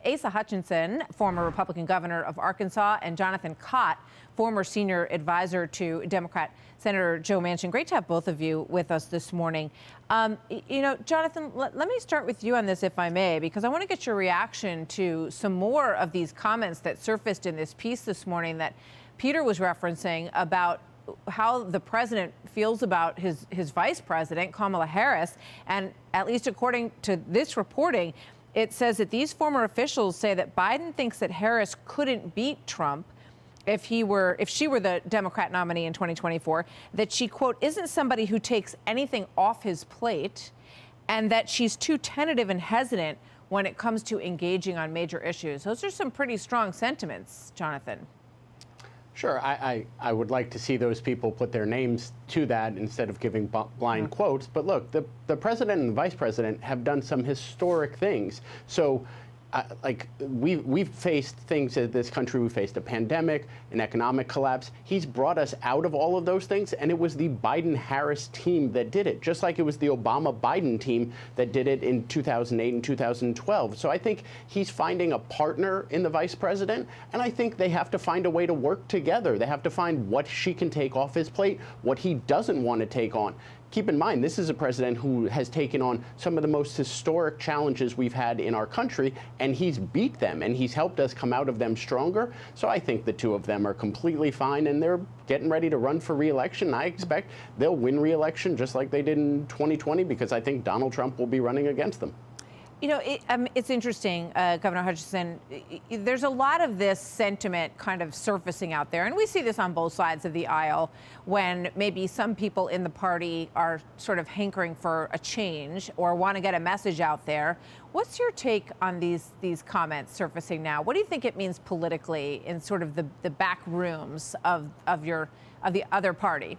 Asa Hutchinson, former Republican governor of Arkansas, and Jonathan Kott, former senior advisor to Democrat Senator Joe Manchin. Great to have both of you with us this morning. Jonathan, let me start with you on this, if I may, because I want to get your reaction to some more of these comments that surfaced in this piece this morning that Peter was referencing about how the president feels about his vice president, Kamala Harris. And at least according to this reporting, it says that these former officials say that Biden thinks that Harris couldn't beat Trump if she were the Democrat nominee in 2024, that she, quote, isn't somebody who takes anything off his plate, and that she's too tentative and hesitant when it comes to engaging on major issues. Those are some pretty strong sentiments, Jonathan. Sure. I would like to see those people put their names to that instead of giving blind quotes. But look, the president and the vice president have done some historic things. So we've faced things in this country. We faced a pandemic, an economic collapse. He's brought us out of all of those things, and it was the Biden-Harris team that did it, just like it was the Obama-Biden team that did it in 2008 and 2012. So I think he's finding a partner in the vice president, and I think they have to find a way to work together. They have to find what she can take off his plate, what he doesn't want to take on. Keep in mind, this is a president who has taken on some of the most historic challenges we've had in our country, and he's beat them, and he's helped us come out of them stronger. So I think the two of them are completely fine, and they're getting ready to run for re-election. I expect they'll win re-election just like they did in 2020, because I think Donald Trump will be running against them. You know, it's interesting, Governor Hutchinson, there's a lot of this sentiment kind of surfacing out there, and we see this on both sides of the aisle when maybe some people in the party are sort of hankering for a change or want to get a message out there. What's your take on these comments surfacing now? What do you think it means politically in sort of the back rooms of the other party?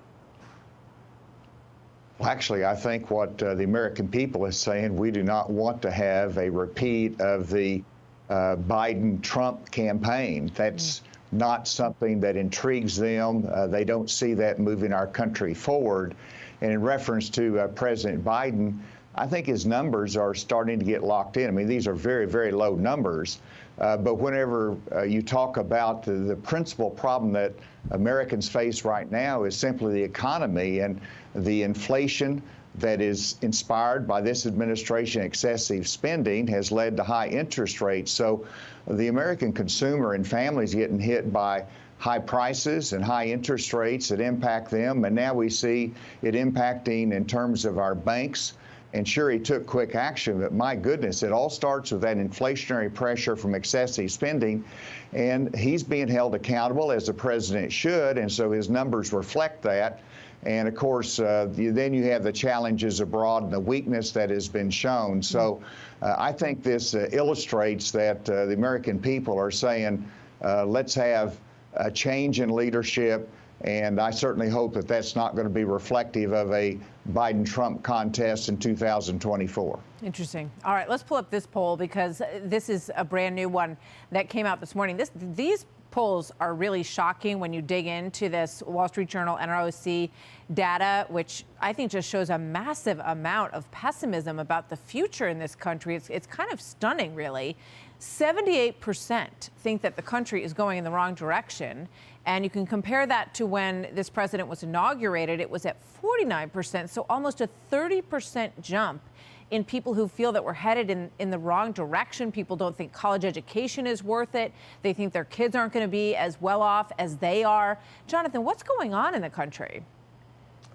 Well, actually, I think what the American people is saying, we do not want to have a repeat of the Biden-Trump campaign. That's not something that intrigues them. They don't see that moving our country forward. And in reference to President Biden, I think his numbers are starting to get locked in. I mean, these are very, very low numbers. But whenever you talk about the principal problem that Americans face right now is simply the economy and the inflation that is inspired by this administration. Excessive spending has led to high interest rates. So the American consumer and families getting hit by high prices and high interest rates that impact them. And now we see it impacting in terms of our banks. And sure, he took quick action, but my goodness, it all starts with that inflationary pressure from excessive spending. And he's being held accountable, as the president should, and so his numbers reflect that. And of course, then you have the challenges abroad and the weakness that has been shown. So I think this illustrates that the American people are saying, let's have a change in leadership. And I certainly hope that that's not going to be reflective of a Biden-Trump contest in 2024. Interesting. All right, let's pull up this poll because this is a brand new one that came out this morning. These polls are really shocking when you dig into this Wall Street Journal NROC data, which I think just shows a massive amount of pessimism about the future in this country. It's kind of stunning, really. 78% think that the country is going in the wrong direction. And you can compare that to when this president was inaugurated, it was at 49%. So almost a 30% jump in people who feel that we're headed in the wrong direction. People don't think college education is worth it. They think their kids aren't going to be as well off as they are. Jonathan, what's going on in the country?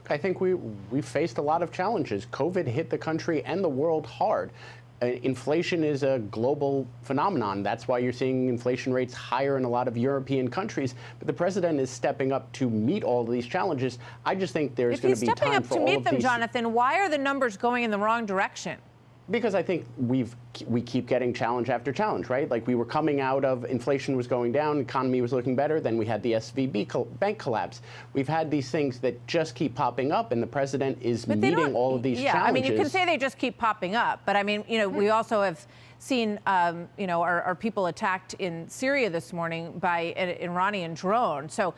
I think we faced a lot of challenges. COVID hit the country and the world hard. Inflation is a global phenomenon. That's why you're seeing inflation rates higher in a lot of European countries. But the president is stepping up to meet all of these challenges. I just think there's going to be time for all of these. If he's stepping up to meet them, Jonathan, why are the numbers going in the wrong direction? Because I think we keep getting challenge after challenge, right? Like we were coming out of inflation was going down, economy was looking better, then we had the SVB bank collapse. We've had these things that just keep popping up, and the president is meeting all of these challenges. I mean, you can say they just keep popping up, but I mean, you know, we also have seen, our people attacked in Syria this morning by an Iranian drone. So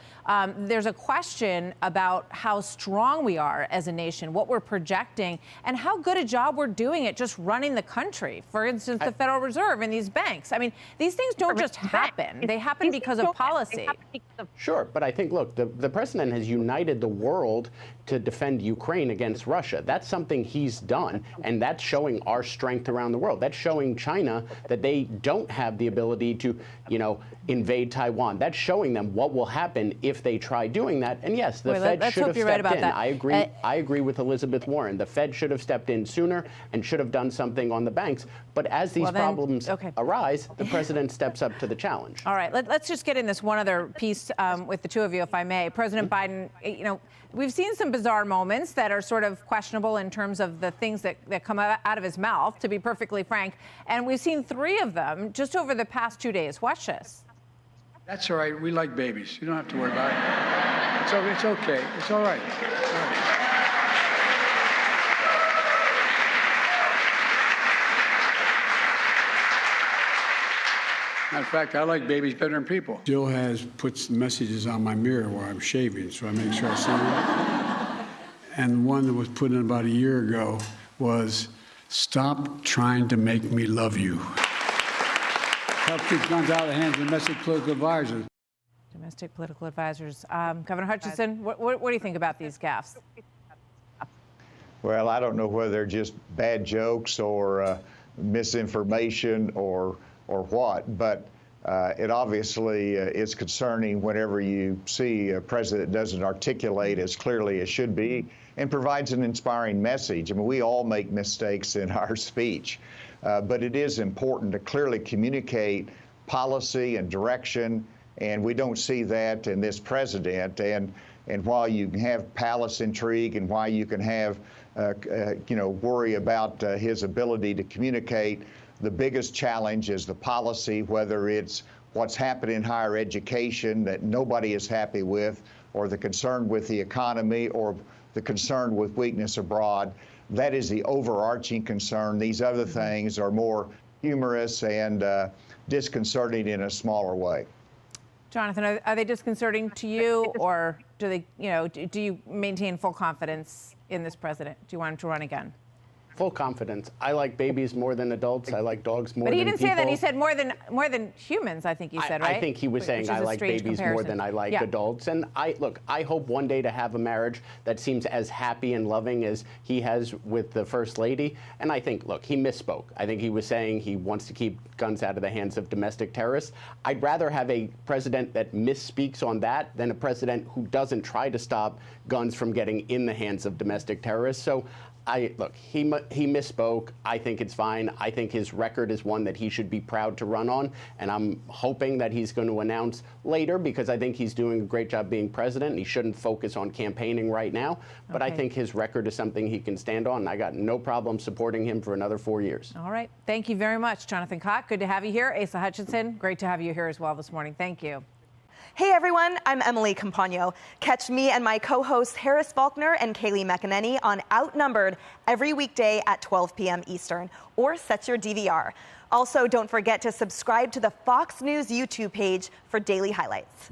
there's a question about how strong we are as a nation, what we're projecting, and how good a job we're doing at just running the country. For instance, the Federal Reserve and these banks. I mean, these things don't just happen. They happen because of policy. Sure, but I think, look, the president has united the world to defend Ukraine against Russia. That's something he's done, and that's showing our strength around the world. That's showing China that they don't have the ability to, invade Taiwan. That's showing them what will happen if they try doing that. And yes, the Fed should have stepped in. I agree with Elizabeth Warren. The Fed should have stepped in sooner and should have done something on the banks. But as these problems arise, the president steps up to the challenge. All right, let's just get in this one other piece with the two of you, if I may. President Biden, we've seen some bizarre moments that are sort of questionable in terms of the things that come out of his mouth, to be perfectly frank. And we've seen 3 of them just over the past 2 days. Watch this. That's all right. We like babies. You don't have to worry about it. It's okay. It's all right. All right. Matter of fact, I like babies better than people. Jill has put messages on my mirror while I'm shaving, so I make sure I see them. And the one that was put in about a year ago was, "Stop trying to make me love you." Help keep guns out of the hands of domestic political advisors. Domestic political advisors. Governor Hutchinson, what do you think about these gaffes? Well, I don't know whether they're just bad jokes or misinformation or what, but it obviously is concerning whenever you see a president doesn't articulate as clearly as should be and provides an inspiring message. I mean, we all make mistakes in our speech, but it is important to clearly communicate policy and direction, and we don't see that in this president. And while you can have palace intrigue and while you can have, worry about his ability to communicate, the biggest challenge is the policy, whether it's what's happening in higher education that nobody is happy with, or the concern with the economy, or the concern with weakness abroad. That is the overarching concern. These other things are more humorous and disconcerting in a smaller way. Jonathan, are they disconcerting to you, or do they, do you maintain full confidence in this president? Do you want him to run again? Full confidence. I like babies more than adults. I like dogs more than people. But he didn't say that. He said more than humans, I think he said, right? I think he was saying I like babies more than I like adults. And I hope one day to have a marriage that seems as happy and loving as he has with the First Lady. And I think, look, he misspoke. I think he was saying he wants to keep guns out of the hands of domestic terrorists. I'd rather have a president that misspeaks on that than a president who doesn't try to stop guns from getting in the hands of domestic terrorists. So look, he misspoke. I think it's fine. I think his record is one that he should be proud to run on, and I'm hoping that he's going to announce later, because I think he's doing a great job being president. He shouldn't focus on campaigning right now, but I think his record is something he can stand on, and I got no problem supporting him for another 4 years. All right. Thank you very much, Jonathan Kott. Good to have you here. Asa Hutchinson, great to have you here as well this morning. Thank you. Hey everyone, I'm Emily Campagno. Catch me and my co-hosts Harris Faulkner and Kaylee McEnany on Outnumbered every weekday at 12 p.m. Eastern, or set your DVR. Also, don't forget to subscribe to the Fox News YouTube page for daily highlights.